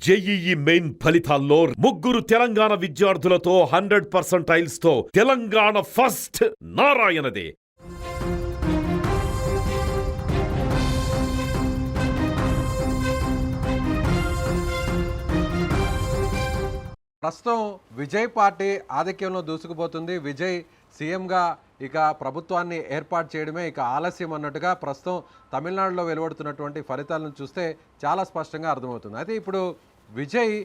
JEE main ఫలితాల్లో ముగ్గురు తెలంగాణ విద్యార్థులతో 100% తో తెలంగాణ ఫస్ట్ నారాయణదే. ప్రస్తుతం విజయ్ పార్టీ ఆధిక్యంలో దూసుకుపోతుంది. విజయ్ సీఎంగా ఇక ప్రభుత్వాన్ని ఏర్పాటు చేయడమే ఇక ఆలస్యం అన్నట్టుగా ప్రస్తుతం తమిళనాడులో వెలువడుతున్నటువంటి ఫలితాలను చూస్తే చాలా స్పష్టంగా అర్థమవుతుంది. అయితే ఇప్పుడు విజయ్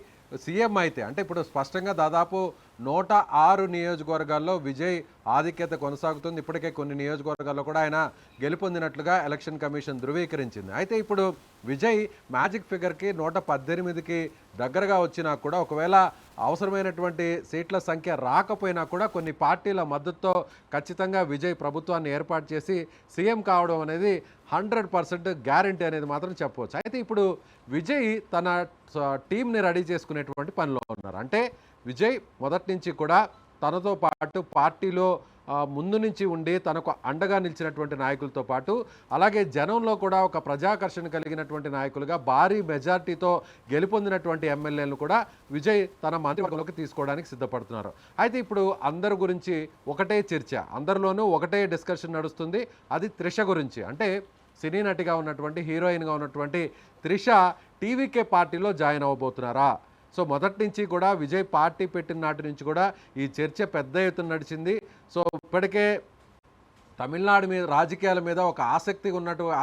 సీఎం అయితే అంటే ఇప్పుడు స్పష్టంగా దాదాపు 106 నియోజకవర్గాల్లో విజయ్ ఆధిక్యత కొనసాగుతుంది. ఇప్పటికే కొన్ని నియోజకవర్గాల్లో కూడా ఆయన గెలుపొందినట్లుగా ఎలక్షన్ కమిషన్ ధృవీకరించింది. అయితే ఇప్పుడు విజయ్ మ్యాజిక్ ఫిగర్కి 118కి దగ్గరగా వచ్చినా కూడా ఒకవేళ అవసరమైనటువంటి సీట్ల సంఖ్య రాకపోయినా కూడా కొన్ని పార్టీల మద్దతుతో ఖచ్చితంగా విజయ్ ప్రభుత్వాన్ని ఏర్పాటు చేసి సీఎం కావడం అనేది 100% గ్యారంటీ అనేది మాత్రం చెప్పవచ్చు. అయితే ఇప్పుడు విజయ్ తన టీంని రెడీ చేసుకునేటువంటి పనిలో ఉన్నారు. అంటే విజయ్ మొదటి నుంచి కూడా తనతో పాటు పార్టీలో ముందు నుంచి ఉండి తనకు అండగా నిలిచినటువంటి నాయకులతో పాటు అలాగే జనంలో కూడా ఒక ప్రజాకర్షణ కలిగినటువంటి నాయకులుగా భారీ మెజార్టీతో గెలుపొందినటువంటి ఎమ్మెల్యేలను కూడా విజయ్ తన మంత్రివర్గంలోకి తీసుకోవడానికి సిద్ధపడుతున్నారు. అయితే ఇప్పుడు అందరి గురించి ఒకటే చర్చ, అందరిలోనూ ఒకటే డిస్కషన్ నడుస్తుంది. అది త్రిష గురించి. అంటే సినీ నటిగా ఉన్నటువంటి హీరోయిన్గా ఉన్నటువంటి త్రిష టీవీకే పార్టీలో జాయిన్ అవ్వబోతున్నారా? సో మొదటి నుంచి కూడా విజయ్ పార్టీ పెట్టిన నాటి నుంచి కూడా ఈ చర్చ పెద్ద ఎత్తున నడిచింది. సో ఇప్పటికే తమిళనాడు మీద రాజకీయాల మీద ఒక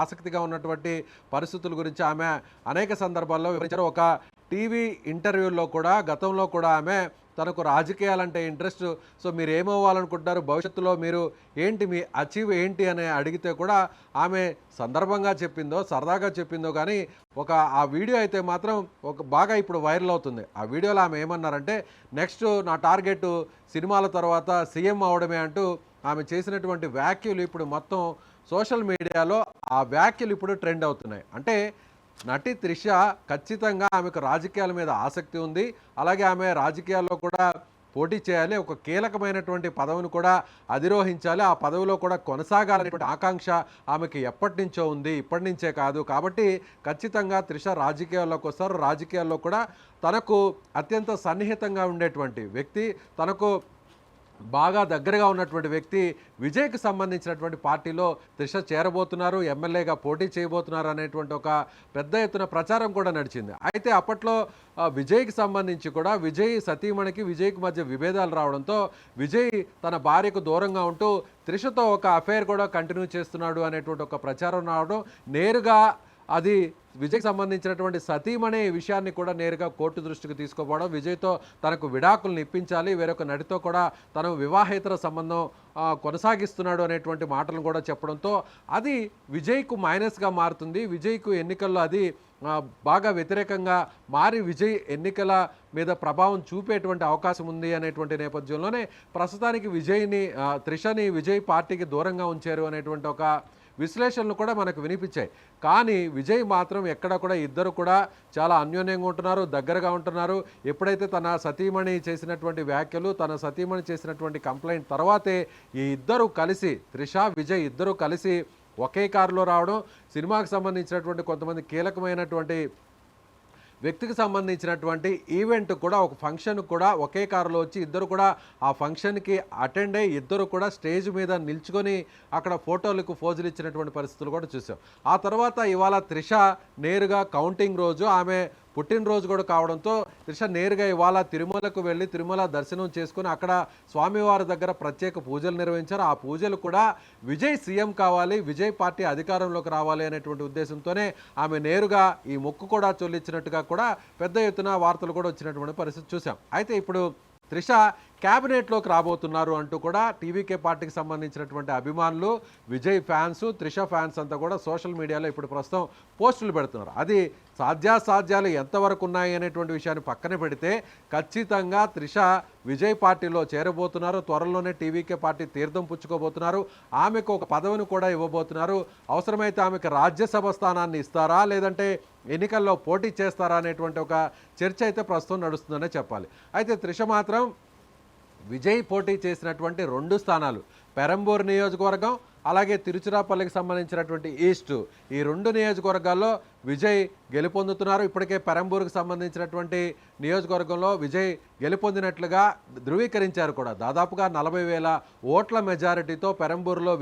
ఆసక్తిగా ఉన్నటువంటి పరిస్థితుల గురించి ఆమె అనేక సందర్భాల్లో వివరించారు. ఒక టీవీ ఇంటర్వ్యూల్లో కూడా గతంలో కూడా ఆమె తనకు రాజకీయాలంటే ఇంట్రెస్ట్, సో మీరు ఏమవ్వాలనుకుంటున్నారు భవిష్యత్తులో, మీరు ఏంటి మీ అచీవ్ ఏంటి అని అడిగితే కూడా ఆమె సందర్భంగా చెప్పిందో సరదాగా చెప్పిందో కానీ ఆ వీడియో అయితే మాత్రం బాగా ఇప్పుడు వైరల్ అవుతుంది. ఆ వీడియోలో ఆమె ఏమన్నారంటే నెక్స్ట్ నా టార్గెట్ సినిమాల తర్వాత సీఎం అవడమే అంటూ ఆమె చేసినటువంటి వ్యాఖ్యలు ఇప్పుడు మొత్తం సోషల్ మీడియాలో ఆ వ్యాఖ్యలు ఇప్పుడు ట్రెండ్ అవుతున్నాయి. అంటే నటి త్రిష ఖచ్చితంగా ఆమెకు రాజకీయాల మీద ఆసక్తి ఉంది. అలాగే ఆమె రాజకీయాల్లో కూడా పోటీ చేయాలి, ఒక కీలకమైనటువంటి పదవిని కూడా అధిరోహించాలి, ఆ పదవిలో కూడా కొనసాగాలనేటువంటి ఆకాంక్ష ఆమెకి ఎప్పటి నుంచో ఉంది, ఇప్పటి నుంచే కాదు. కాబట్టి ఖచ్చితంగా త్రిష రాజకీయాల్లోకి వస్తారు. రాజకీయాల్లో కూడా తనకు అత్యంత సన్నిహితంగా ఉండేటువంటి వ్యక్తి, తనకు బాగా దగ్గరగా ఉన్నటువంటి వ్యక్తి విజయ్కి సంబంధించినటువంటి పార్టీలో త్రిష చేరబోతున్నారు, ఎమ్మెల్యేగా పోటీ చేయబోతున్నారు అనేటువంటి ఒక పెద్ద ఎత్తున ప్రచారం కూడా నడిచింది. అయితే అప్పట్లో విజయ్కి సంబంధించి కూడా విజయ్ సతీమణికి విజయ్కి మధ్య విభేదాలు రావడంతో విజయ్ తన భార్యకు దూరంగా ఉంటూ త్రిషతో ఒక అఫైర్ కూడా కంటిన్యూ చేస్తున్నాడు అనేటువంటి ఒక ప్రచారం రావడం, నేరుగా అది విజయ్కి సంబంధించినటువంటి సతీమణి విషయాన్ని కూడా నేరుగా కోర్టు దృష్టికి తీసుకుపోవడం, విజయ్తో తనకు విడాకులను ఇప్పించాలి, వేరొక నటితో కూడా తను వివాహేతర సంబంధం కొనసాగిస్తున్నాడు అనేటువంటి మాటలను కూడా చెప్పడంతో అది విజయ్కు మైనస్గా మారుతుంది. విజయ్కు ఎన్నికల్లో అది బాగా వ్యతిరేకంగా మారి విజయ్ ఎన్నికల మీద ప్రభావం చూపేటువంటి అవకాశం ఉంది అనేటువంటి నేపథ్యంలోనే ప్రస్తుతానికి త్రిషని విజయ్ పార్టీకి దూరంగా ఉంచారు అనేటువంటి ఒక విశ్లేషణలు కూడా మనకు వినిపించాయి. కానీ విజయ్ మాత్రం ఎక్కడ కూడా ఇద్దరు కూడా చాలా అన్యోన్యంగా ఉంటున్నారు, దగ్గరగా ఉంటున్నారు. ఎప్పుడైతే తన సతీమణి చేసినటువంటి వ్యాఖ్యలు, తన సతీమణి చేసినటువంటి కంప్లైంట్ తర్వాతే ఈ ఇద్దరు కలిసి, త్రిష విజయ్ ఇద్దరు కలిసి ఒకే కారులో రావడం, సినిమాకి సంబంధించినటువంటి కొంతమంది కీలకమైనటువంటి వ్యక్తికి సంబంధించినటువంటి ఈవెంట్ కూడా, ఒక ఫంక్షన్ కూడా ఒకే కారులో వచ్చి ఇద్దరు కూడా ఆ ఫంక్షన్కి అటెండ్ అయ్యి ఇద్దరు కూడా స్టేజ్ మీద నిల్చుకొని అక్కడ ఫోటోలకు ఫోజులు ఇచ్చినటువంటి పరిస్థితులు కూడా చూసాం. ఆ తర్వాత ఇవాళ త్రిష నేరుగా కౌంటింగ్ రోజు, ఆమె పుట్టినరోజు కూడా కావడంతో త్రిష నేరుగా ఇవాళ తిరుమలకు వెళ్ళి తిరుమల దర్శనం చేసుకుని అక్కడ స్వామివారి దగ్గర ప్రత్యేక పూజలు నిర్వహించారు. ఆ పూజలు కూడా విజయ్ సీఎం కావాలి, విజయ్ పార్టీ అధికారంలోకి రావాలి అనేటువంటి ఉద్దేశంతోనే ఆమె నేరుగా ఈ మొక్కు కూడా చెల్లించినట్టుగా కూడా పెద్ద ఎత్తున వార్తలు కూడా వచ్చినటువంటి పరిస్థితి చూసాం. అయితే ఇప్పుడు త్రిష క్యాబినెట్లోకి రాబోతున్నారు అంటూ కూడా టీవీకే పార్టీకి సంబంధించినటువంటి అభిమానులు, విజయ్ ఫ్యాన్స్, త్రిష ఫ్యాన్స్ అంతా కూడా సోషల్ మీడియాలో ఇప్పుడు ప్రస్తుతం పోస్టులు పెడుతున్నారు. అది సాధ్యాసాధ్యాలు ఎంతవరకు ఉన్నాయి అనేటువంటి విషయాన్ని పక్కన పెడితే ఖచ్చితంగా త్రిష విజయ్ పార్టీలో చేరబోతున్నారు. త్వరలోనే టీవీకే పార్టీ తీర్థం పుచ్చుకోబోతున్నారు. ఆమెకు ఒక పదవిని కూడా ఇవ్వబోతున్నారు. అవసరమైతే ఆమెకు రాజ్యసభ స్థానాన్ని ఇస్తారా, లేదంటే ఎన్నికల్లో పోటీ చేస్తారా అనేటువంటి ఒక చర్చ అయితే ప్రస్తుతం నడుస్తుందనే చెప్పాలి. అయితే త్రిష మాత్రం విజయ్ పోటీ చేసినటువంటి 2 స్థానాలు, పెరంబూర్ నియోజకవర్గం అలాగే తిరుచిరాపల్లికి సంబంధించినటువంటి ఈస్ట్, ఈ 2 నియోజకవర్గాల్లో విజయ్ గెలుపొందుతున్నారు. ఇప్పటికే పెరంబూరుకు సంబంధించినటువంటి నియోజకవర్గంలో విజయ్ గెలుపొందినట్లుగా ధృవీకరించారు కూడా. దాదాపుగా 40,000 ఓట్ల మెజారిటీతో పెరంబూరులో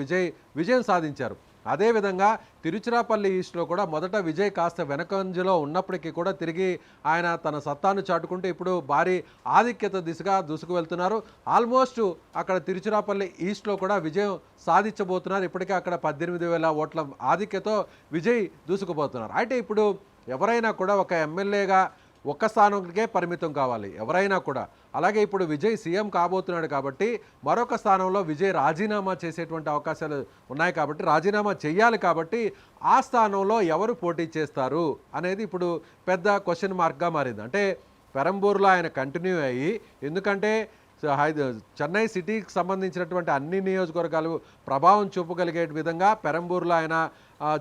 విజయం సాధించారు. అదేవిధంగా తిరుచిరాపల్లి ఈస్ట్లో కూడా మొదట విజయ్ కాస్త వెనకంజలో ఉన్నప్పటికీ కూడా తిరిగి ఆయన తన సత్తాను చాటుకుంటూ ఇప్పుడు భారీ ఆధిక్యత దిశగా దూసుకు వెళ్తున్నారు. ఆల్మోస్ట్ అక్కడ తిరుచిరాపల్లి ఈస్ట్లో కూడా విజయం సాధించబోతున్నారు. ఇప్పటికే అక్కడ 18,000 ఓట్ల ఆధిక్యతతో విజయ్ దూసుకుపోతున్నారు. అయితే ఇప్పుడు ఎవరైనా కూడా ఒక ఎమ్మెల్యేగా ఒక్క స్థానంకే పరిమితం కావాలి ఎవరైనా కూడా. అలాగే ఇప్పుడు విజయ్ సీఎం కాబోతున్నాడు కాబట్టి మరొక స్థానంలో విజయ్ రాజీనామా చేసేటువంటి అవకాశాలు ఉన్నాయి కాబట్టి రాజీనామా చేయాలి కాబట్టి ఆ స్థానంలో ఎవరు పోటీ చేస్తారు అనేది ఇప్పుడు పెద్ద క్వశ్చన్ మార్క్గా మారింది. అంటే పెరంబూరులో ఆయన కంటిన్యూ అయ్యి, ఎందుకంటే చెన్నై సిటీకి సంబంధించినటువంటి అన్ని నియోజకవర్గాలు ప్రభావం చూపగలిగే విధంగా పెరంబూరులో ఆయన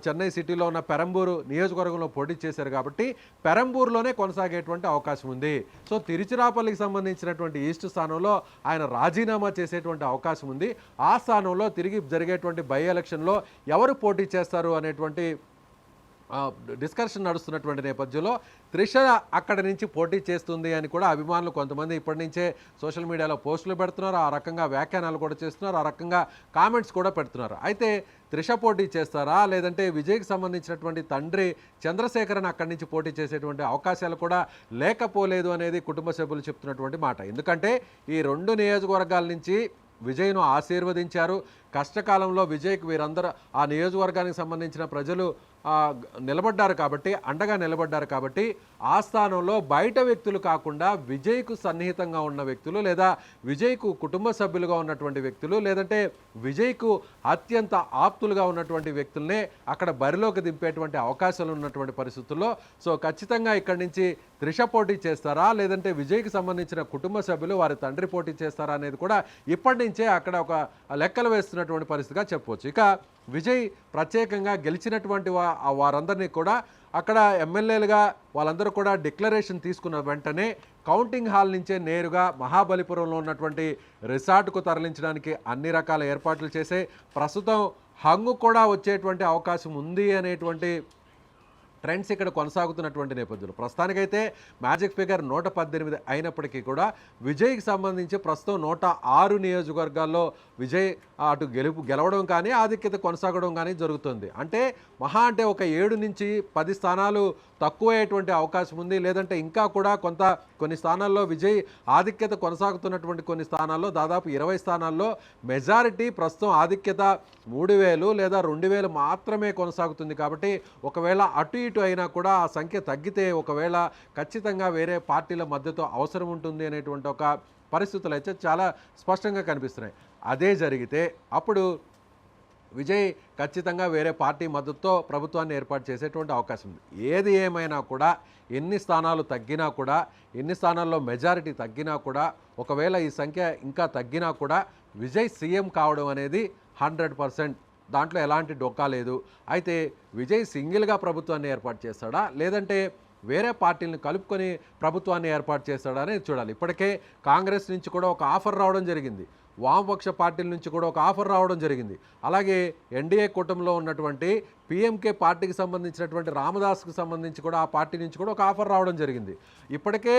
చెన్నై సిటీలో ఉన్న పెరంబూరు నియోజకవర్గంలో పోటీ చేశారు కాబట్టి పెరంబూరులోనే కొనసాగేటువంటి అవకాశం ఉంది. సో తిరుచిరాపల్లికి సంబంధించినటువంటి ఈస్ట్ స్థానంలో ఆయన రాజీనామా చేసేటువంటి అవకాశం ఉంది. ఆ స్థానంలో తిరిగి జరిగేటువంటి బై ఎలక్షన్లో ఎవరు పోటీ చేస్తారు అనేటువంటి డిస్కషన్ నడుస్తున్నటువంటి నేపథ్యంలో త్రిష అక్కడి నుంచి పోటీ చేస్తుంది అని కూడా అభిమానులు కొంతమంది ఇప్పటి నుంచే సోషల్ మీడియాలో పోస్టులు పెడుతున్నారు, ఆ రకంగా వ్యాఖ్యానాలు కూడా చేస్తున్నారు, ఆ రకంగా కామెంట్స్ కూడా పెడుతున్నారు. అయితే త్రిష పోటీ చేస్తారా, లేదంటే విజయ్కి సంబంధించినటువంటి తండ్రి చంద్రశేఖరన్ అక్కడి నుంచి పోటీ చేసేటువంటి అవకాశాలు కూడా లేకపోలేదు అనేది కుటుంబ సభ్యులు చెప్తున్నటువంటి మాట. ఎందుకంటే ఈ 2 నియోజకవర్గాల నుంచి విజయ్ను ఆశీర్వదించారు. కష్టకాలంలో విజయ్కి వీరందరూ ఆ నియోజకవర్గానికి సంబంధించిన ప్రజలు నిలబడ్డారు కాబట్టి, అండగా నిలబడ్డారు కాబట్టి ఆ స్థానంలో బయట వ్యక్తులు కాకుండా విజయ్కు సన్నిహితంగా ఉన్న వ్యక్తులు, లేదా విజయ్కు కుటుంబ సభ్యులుగా ఉన్నటువంటి వ్యక్తులు, లేదంటే విజయ్కు అత్యంత ఆప్తులుగా ఉన్నటువంటి వ్యక్తులనే అక్కడ బరిలోకి దింపేటువంటి అవకాశాలు ఉన్నటువంటి పరిస్థితుల్లో సో ఖచ్చితంగా ఇక్కడి నుంచి త్రిష పోటీ చేస్తారా, లేదంటే విజయ్కి సంబంధించిన కుటుంబ సభ్యులు వారి తండ్రి పోటీ చేస్తారా అనేది కూడా ఇప్పటి నుంచే అక్కడ ఒక లెక్కలు వేస్తున్నటువంటి పరిస్థితిగా చెప్పవచ్చు. ఇక విజయ్ ప్రత్యేకంగా గెలిచినటువంటి వారందరినీ కూడా అక్కడ ఎమ్మెల్యేలుగా వాళ్ళందరూ కూడా డిక్లరేషన్ తీసుకున్న వెంటనే కౌంటింగ్ హాల్ నుంచే నేరుగా మహాబలిపురంలో ఉన్నటువంటి రిసార్ట్కు తరలించడానికి అన్ని రకాల ఏర్పాట్లు చేసే ప్రస్తుతం హంగు కూడా వచ్చేటువంటి అవకాశం ఉంది అనేటువంటి ట్రెండ్స్ ఇక్కడ కొనసాగుతున్నటువంటి నేపథ్యంలో ప్రస్తుతానికైతే మ్యాజిక్ ఫిగర్ 118 అయినప్పటికీ కూడా విజయ్కి సంబంధించి ప్రస్తుతం 106 నియోజకవర్గాల్లో విజయ్ అటు గెలవడం కానీ ఆధిక్యత కొనసాగడం కానీ జరుగుతుంది. అంటే మహా అంటే ఒక 7 నుంచి 10 స్థానాలు తక్కువయ్యేటువంటి అవకాశం ఉంది. లేదంటే ఇంకా కూడా కొన్ని స్థానాల్లో విజయ్ ఆధిక్యత కొనసాగుతున్నటువంటి కొన్ని స్థానాల్లో దాదాపు 20 స్థానాల్లో మెజారిటీ ప్రస్తుతం ఆధిక్యత 3,000 లేదా 2,000 మాత్రమే కొనసాగుతుంది. కాబట్టి ఒకవేళ అటు ఇటు అయినా కూడా ఆ సంఖ్య తగ్గితే ఒకవేళ ఖచ్చితంగా వేరే పార్టీల మద్దతు అవసరం ఉంటుంది అనేటువంటి ఒక పరిస్థితులు అయితే చాలా స్పష్టంగా కనిపిస్తున్నాయి. అదే జరిగితే అప్పుడు విజయ్ ఖచ్చితంగా వేరే పార్టీ మద్దతుతో ప్రభుత్వాన్ని ఏర్పాటు చేసేటువంటి అవకాశం ఉంది. ఏది ఏమైనా కూడా ఎన్ని స్థానాలు తగ్గినా కూడా, ఎన్ని స్థానాల్లో మెజారిటీ తగ్గినా కూడా, ఒకవేళ ఈ సంఖ్య ఇంకా తగ్గినా కూడా విజయ్ సీఎం కావడం అనేది 100%, దాంట్లో ఎలాంటి డొక్కా లేదు. అయితే విజయ్ సింగిల్గా ప్రభుత్వాన్ని ఏర్పాటు చేస్తాడా, లేదంటే వేరే పార్టీలను కలుపుకొని ప్రభుత్వాన్ని ఏర్పాటు చేస్తాడా అనేది చూడాలి. ఇప్పటికే కాంగ్రెస్ నుంచి కూడా ఒక ఆఫర్ రావడం జరిగింది, వామపక్ష పార్టీల నుంచి కూడా ఒక ఆఫర్ రావడం జరిగింది. అలాగే ఎన్డీఏ కూటమిలో ఉన్నటువంటి పీఎంకే పార్టీకి సంబంధించినటువంటి రామదాస్కి సంబంధించి కూడా ఆ పార్టీ నుంచి కూడా ఒక ఆఫర్ రావడం జరిగింది. ఇప్పటికే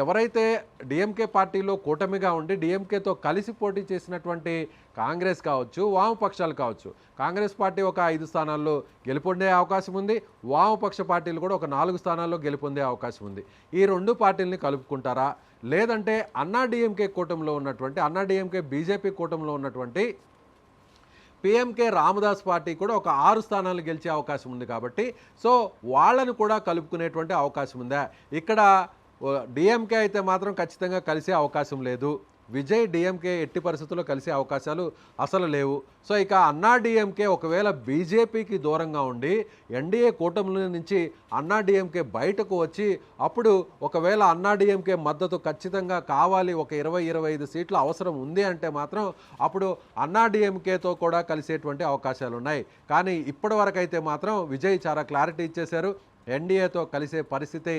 ఎవరైతే డిఎంకే పార్టీలో కూటమిగా ఉండి డిఎంకేతో కలిసి పోటీ చేసినటువంటి కాంగ్రెస్ కావచ్చు, వామపక్షాలు కావచ్చు, కాంగ్రెస్ పార్టీ ఒక 5 స్థానాల్లో గెలుపొందే అవకాశం ఉంది, వామపక్ష పార్టీలు కూడా ఒక 4 స్థానాల్లో గెలుపొందే అవకాశం ఉంది. ఈ 2 పార్టీలని కలుపుకుంటారా, లేదంటే అన్నా డిఎంకే కూటమిలో ఉన్నటువంటి అన్నా డిఎంకే బీజేపీ కూటమిలో ఉన్నటువంటి పీఎంకే రామదాస్ పార్టీ కూడా ఒక 6 స్థానాలు గెలిచే అవకాశం ఉంది. కాబట్టి సో వాళ్ళను కూడా కలుపుకునేటువంటి అవకాశం ఉందా? ఇక్కడ డిఎంకే అయితే మాత్రం ఖచ్చితంగా కలిసే అవకాశం లేదు. విజయ్ డిఎంకే ఎట్టి పరిస్థితుల్లో కలిసే అవకాశాలు అసలు లేవు. సో ఇక అన్నా డిఎంకే ఒకవేళ బీజేపీకి దూరంగా ఉండి ఎన్డీఏ కూటమిల నుంచి అన్నా డిఎంకే బయటకు వచ్చి అప్పుడు ఒకవేళ అన్నా డిఎంకే మద్దతు ఖచ్చితంగా కావాలి, ఒక 20-25 సీట్ల అవసరం ఉంది అంటే మాత్రం అప్పుడు అన్నా డిఎంకేతో కూడా కలిసేటువంటి అవకాశాలు ఉన్నాయి. కానీ ఇప్పటి వరకు అయితే మాత్రం విజయ్ చాలా క్లారిటీ ఇచ్చేశారు, ఎన్డీఏతో కలిసే పరిస్థితి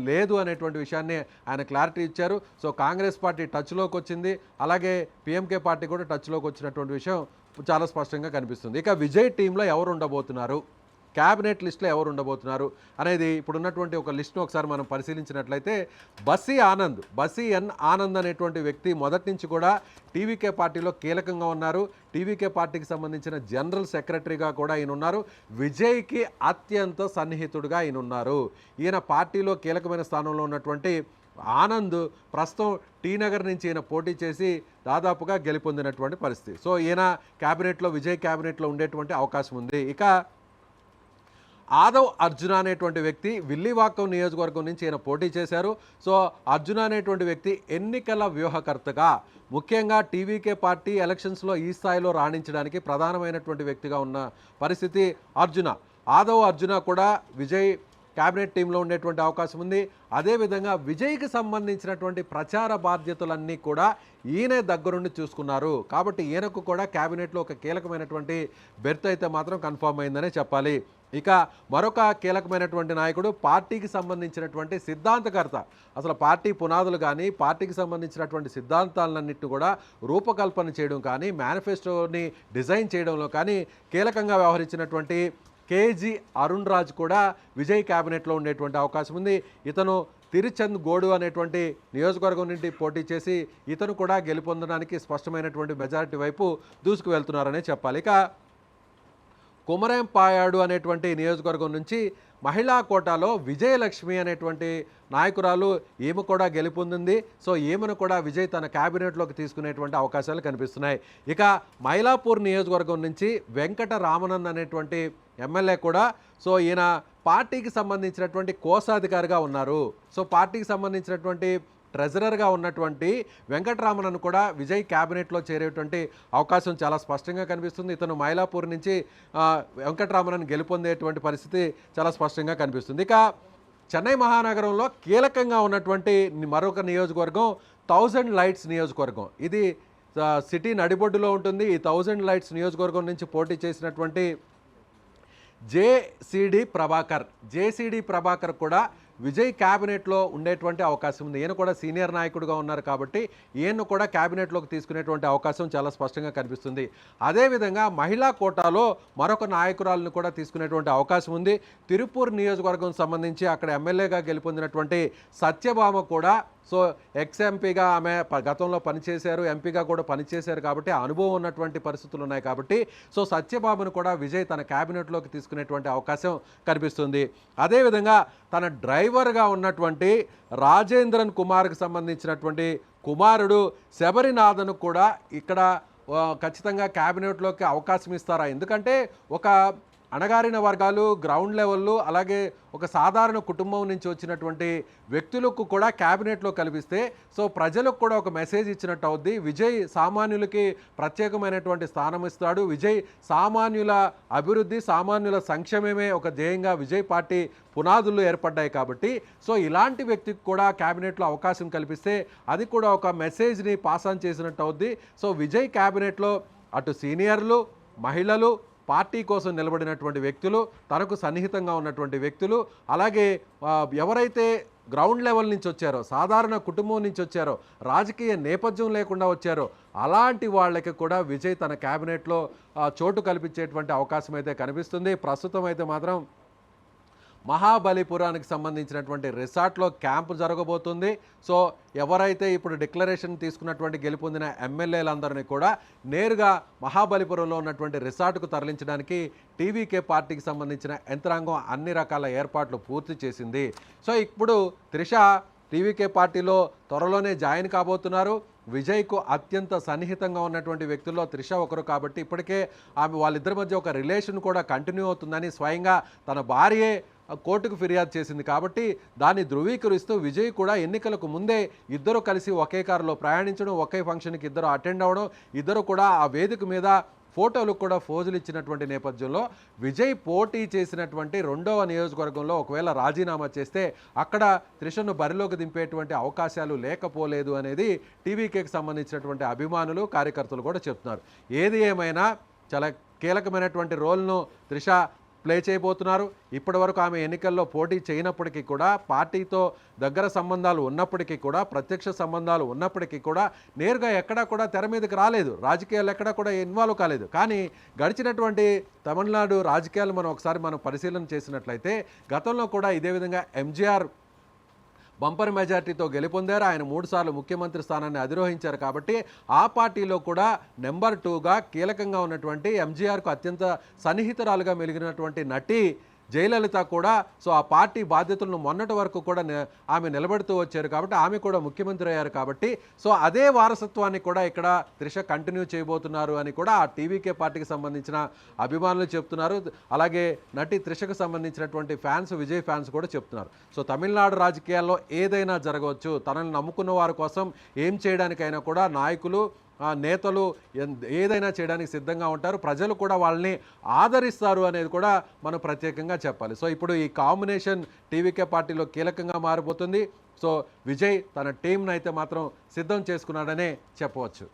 లేదు అనేటువంటి విషయాన్ని ఆయన క్లారిటీ ఇచ్చారు. సో కాంగ్రెస్ పార్టీ టచ్లోకి వచ్చింది, అలాగే పీఎంకే పార్టీ కూడా టచ్లోకి వచ్చినటువంటి విషయం చాలా స్పష్టంగా కనిపిస్తుంది. ఇక విజయ్ టీంలో ఎవరు ఉండబోతున్నారు, క్యాబినెట్ లిస్ట్లో ఎవరు ఉండబోతున్నారు అనేది ఇప్పుడున్నటువంటి ఒక లిస్ట్ను ఒకసారి మనం పరిశీలించినట్లయితే బస్సీ ఎన్ ఆనంద్ అనేటువంటి వ్యక్తి మొదటి నుంచి కూడా టీవీకే పార్టీలో కీలకంగా ఉన్నారు. టీవీకే పార్టీకి సంబంధించిన జనరల్ సెక్రటరీగా కూడా ఈయన ఉన్నారు. విజయ్కి అత్యంత సన్నిహితుడుగా ఈయన ఉన్నారు. ఈయన పార్టీలో కీలకమైన స్థానంలో ఉన్నటువంటి ఆనంద్ ప్రస్తుతం టీ నగర్ నుంచి ఈయన పోటీ చేసి దాదాపుగా గెలుపొందినటువంటి పరిస్థితి. సో ఈయన క్యాబినెట్లో, విజయ్ క్యాబినెట్లో ఉండేటువంటి అవకాశం ఉంది. ఇక ఆదవ్ అర్జున అనేటువంటి వ్యక్తి విల్లివాక్కం నియోజకవర్గం నుంచి ఈయన పోటీ చేశారు. సో అర్జున అనేటువంటి వ్యక్తి ఎన్నికల వ్యూహకర్తగా, ముఖ్యంగా టీవీకే పార్టీ ఎలక్షన్స్లో ఈ స్థాయిలో రాణించడానికి ప్రధానమైనటువంటి వ్యక్తిగా ఉన్న పరిస్థితి ఆదవ్ అర్జున కూడా విజయ్ క్యాబినెట్ టీంలో ఉండేటువంటి అవకాశం ఉంది. అదేవిధంగా విజయ్కి సంబంధించినటువంటి ప్రచార బాధ్యతలన్నీ కూడా ఈయనే దగ్గరుండి చూసుకున్నారు. కాబట్టి ఈయనకు కూడా క్యాబినెట్లో ఒక కీలకమైనటువంటి బెర్త్ అయితే మాత్రం కన్ఫర్మ్ అయిందనే చెప్పాలి. ఇక మరొక కీలకమైనటువంటి నాయకుడు పార్టీకి సంబంధించినటువంటి సిద్ధాంతకర్త, అసలు పార్టీ పునాదులు కానీ పార్టీకి సంబంధించినటువంటి సిద్ధాంతాలన్నింటినీ కూడా రూపకల్పన చేయడం కానీ మేనిఫెస్టోని డిజైన్ చేయడంలో కానీ కీలకంగా వ్యవహరించినటువంటి కేజీ అరుణ్ రాజ్ కూడా విజయ్ క్యాబినెట్లో ఉండేటువంటి అవకాశం ఉంది. ఇతను తిరుచంద్ గోడు అనేటువంటి నియోజకవర్గం నుండి పోటీ చేసి ఇతను కూడా గెలుపొందడానికి స్పష్టమైనటువంటి మెజారిటీ వైపు దూసుకు వెళ్తున్నారనే చెప్పాలి. ఇక కుమరంపాయాడు అనేటువంటి నియోజకవర్గం నుంచి మహిళా కోటాలో విజయలక్ష్మి అనేటువంటి నాయకురాలు, ఈమె కూడా గెలుపొందింది. సో ఈమెను కూడా విజయ్ తన క్యాబినెట్లోకి తీసుకునేటువంటి అవకాశాలు కనిపిస్తున్నాయి. ఇక మైలాపూర్ నియోజకవర్గం నుంచి వెంకట రామనన్ అనేటువంటి ఎమ్మెల్యే కూడా, సో ఈయన పార్టీకి సంబంధించినటువంటి కోశాధికారిగా ఉన్నారు. సో పార్టీకి సంబంధించినటువంటి ట్రెజరర్గా ఉన్నటువంటి వెంకటరామన్ కూడా విజయ్ క్యాబినెట్లో చేరేటువంటి అవకాశం చాలా స్పష్టంగా కనిపిస్తుంది. ఇతను మైలాపూర్ నుంచి వెంకటరామన్ గెలుపొందేటువంటి పరిస్థితి చాలా స్పష్టంగా కనిపిస్తుంది. ఇక చెన్నై మహానగరంలో కీలకంగా ఉన్నటువంటి మరొక నియోజకవర్గం 1000 లైట్స్ నియోజకవర్గం. ఇది సిటీ నడిబొడ్డులో ఉంటుంది. ఈ 1000 లైట్స్ నియోజకవర్గం నుంచి పోటీ చేసినటువంటి జేసీడీ ప్రభాకర్ కూడా విజయ్ క్యాబినెట్లో ఉండేటువంటి అవకాశం ఉంది. ఈయన కూడా సీనియర్ నాయకుడిగా ఉన్నారు కాబట్టి ఈయన కూడా క్యాబినెట్లోకి తీసుకునేటువంటి అవకాశం చాలా స్పష్టంగా కనిపిస్తుంది. అదేవిధంగా మహిళా కోటాలో మరొక నాయకురాలను కూడా తీసుకునేటువంటి అవకాశం ఉంది. తిరుపూర్ నియోజకవర్గం సంబంధించి అక్కడ ఎమ్మెల్యేగా గెలుపొందినటువంటి సత్యభామ కూడా, సో ఎక్స్ ఎంపీగా ఆమె గతంలో పనిచేశారు, ఎంపీగా కూడా పనిచేశారు కాబట్టి అనుభవం ఉన్నటువంటి పరిస్థితులు ఉన్నాయి కాబట్టి సో సత్యభామను కూడా విజయ్ తన క్యాబినెట్లోకి తీసుకునేటువంటి అవకాశం కనిపిస్తుంది. అదేవిధంగా తన డ్రైవర్గా ఉన్నటువంటి రాజేంద్రన్ కుమార్కి సంబంధించినటువంటి కుమారుడు శబరినాథను కూడా ఇక్కడ ఖచ్చితంగా క్యాబినెట్లోకి అవకాశం ఇస్తారా? ఎందుకంటే ఒక అణగారిన వర్గాలు, గ్రౌండ్ లెవెల్లో, అలాగే ఒక సాధారణ కుటుంబం నుంచి వచ్చినటువంటి వ్యక్తులకు కూడా క్యాబినెట్లో కల్పిస్తే సో ప్రజలకు కూడా ఒక మెసేజ్ ఇచ్చినట్టు అవుద్ది. విజయ్ సామాన్యులకి ప్రత్యేకమైనటువంటి స్థానం ఇస్తాడు. విజయ్ సామాన్యుల అభివృద్ధి, సామాన్యుల సంక్షేమమే ఒక ధ్యేయంగా విజయ్ పార్టీ పునాదులు ఏర్పడ్డాయి కాబట్టి సో ఇలాంటి వ్యక్తికి కూడా క్యాబినెట్లో అవకాశం కల్పిస్తే అది కూడా ఒక మెసేజ్ని పాస్ ఆన్ చేసినట్టు అవుద్ది. సో విజయ్ క్యాబినెట్లో అటు సీనియర్లు, మహిళలు, పార్టీ కోసం నిలబడినటువంటి వ్యక్తులు, తనకు సన్నిహితంగా ఉన్నటువంటి వ్యక్తులు, అలాగే ఎవరైతే గ్రౌండ్ లెవెల్ నుంచి వచ్చారో, సాధారణ కుటుంబం నుంచి వచ్చారో, రాజకీయ నేపథ్యం లేకుండా వచ్చారో అలాంటి వాళ్ళకి కూడా విజయ్ తన క్యాబినెట్లో చోటు కల్పించేటువంటి అవకాశం అయితే కనిపిస్తుంది. ప్రస్తుతం అయితే మాత్రం మహాబలిపురానికి సంబంధించినటువంటి రిసార్ట్లో క్యాంపు జరగబోతుంది. సో ఎవరైతే ఇప్పుడు డిక్లరేషన్ తీసుకున్నటువంటి గెలుపొందిన ఎమ్మెల్యేలందరినీ కూడా నేరుగా మహాబలిపురంలో ఉన్నటువంటి రిసార్ట్కు తరలించడానికి టీవీకే పార్టీకి సంబంధించిన యంత్రాంగం అన్ని రకాల ఏర్పాట్లు పూర్తి చేసింది. సో ఇప్పుడు త్రిష టీవీకే పార్టీలో త్వరలోనే జాయిన్ కాబోతున్నారు. విజయ్కు అత్యంత సన్నిహితంగా ఉన్నటువంటి వ్యక్తుల్లో త్రిష ఒకరు కాబట్టి ఇప్పటికే వాళ్ళిద్దరి మధ్య ఒక రిలేషన్ కూడా కంటిన్యూ అవుతుందని స్వయంగా తన భార్యే కోర్టుకు ఫిర్యాదు చేసింది కాబట్టి దాన్ని ధృవీకరిస్తూ విజయ్ కూడా ఎన్నికలకు ముందే ఇద్దరు కలిసి ఒకే కారులో ప్రయాణించడం, ఒకే ఫంక్షన్కి ఇద్దరు అటెండ్ అవ్వడం, ఇద్దరు కూడా ఆ వేదిక మీద ఫోటోలు కూడా ఫోజులు ఇచ్చినటువంటి నేపథ్యంలో విజయ్ పోటీ చేసినటువంటి 2వ నియోజకవర్గంలో ఒకవేళ రాజీనామా చేస్తే అక్కడ త్రిషను బరిలోకి దింపేటువంటి అవకాశాలు లేకపోలేదు అనేది టీవీకేకి సంబంధించినటువంటి అభిమానులు, కార్యకర్తలు కూడా చెప్తున్నారు. ఏది ఏమైనా చాలా కీలకమైనటువంటి రోల్ను త్రిష ప్లే చేయబోతున్నారు. ఇప్పటివరకు ఆమె ఎన్నికల్లో పోటీ చేయనప్పటికీ కూడా, పార్టీతో దగ్గర సంబంధాలు ఉన్నప్పటికీ కూడా, ప్రత్యక్ష సంబంధాలు ఉన్నప్పటికీ కూడా నేరుగా ఎక్కడా కూడా తెర మీదకి రాలేదు, రాజకీయాలు ఎక్కడా కూడా ఇన్వాల్వ్ కాలేదు. కానీ గడిచినటువంటి తమిళనాడు రాజకీయాలు మనం పరిశీలన చేసినట్లయితే గతంలో కూడా ఇదే విధంగా ఎంజీఆర్ బంపర్ మెజార్టీతో గెలుపొందారు. ఆయన 3 సార్లు ముఖ్యమంత్రి స్థానాన్ని అధిరోహించారు. కాబట్టి ఆ పార్టీలో కూడా నెంబర్ 2గా కీలకంగా ఉన్నటువంటి ఎంజీఆర్కు అత్యంత సన్నిహితురాలుగా మెలిగినటువంటి నటి జయలలిత కూడా ఆ పార్టీ బాధ్యతలను మొన్నటి వరకు కూడా ఆమె నిలబెడుతూ వచ్చారు. కాబట్టి ఆమె కూడా ముఖ్యమంత్రి అయ్యారు. కాబట్టి అదే వారసత్వాన్ని కూడా ఇక్కడ త్రిష కంటిన్యూ చేయబోతున్నారు అని కూడా ఆ టీవీకే పార్టీకి సంబంధించిన అభిమానులు చెప్తున్నారు. అలాగే నటి త్రిషకు సంబంధించినటువంటి ఫ్యాన్స్, విజయ్ ఫ్యాన్స్ కూడా చెప్తున్నారు. తమిళనాడు రాజకీయాల్లో ఏదైనా జరగవచ్చు, తనని నమ్ముకున్న వారి కోసం ఏం చేయడానికైనా కూడా నాయకులు, నేతలు ఏదైనా చేయడానికి సిద్ధంగా ఉంటారు. ప్రజలు కూడా వాళ్ళని ఆదరిస్తారు అనేది కూడా మనం ప్రత్యేకంగా చెప్పాలి. ఇప్పుడు ఈ కాంబినేషన్ టీవీకే పార్టీలో కీలకంగా మారిపోతుంది. విజయ్ తన టీంను అయితే మాత్రం సిద్ధం చేసుకున్నాడనే చెప్పవచ్చు.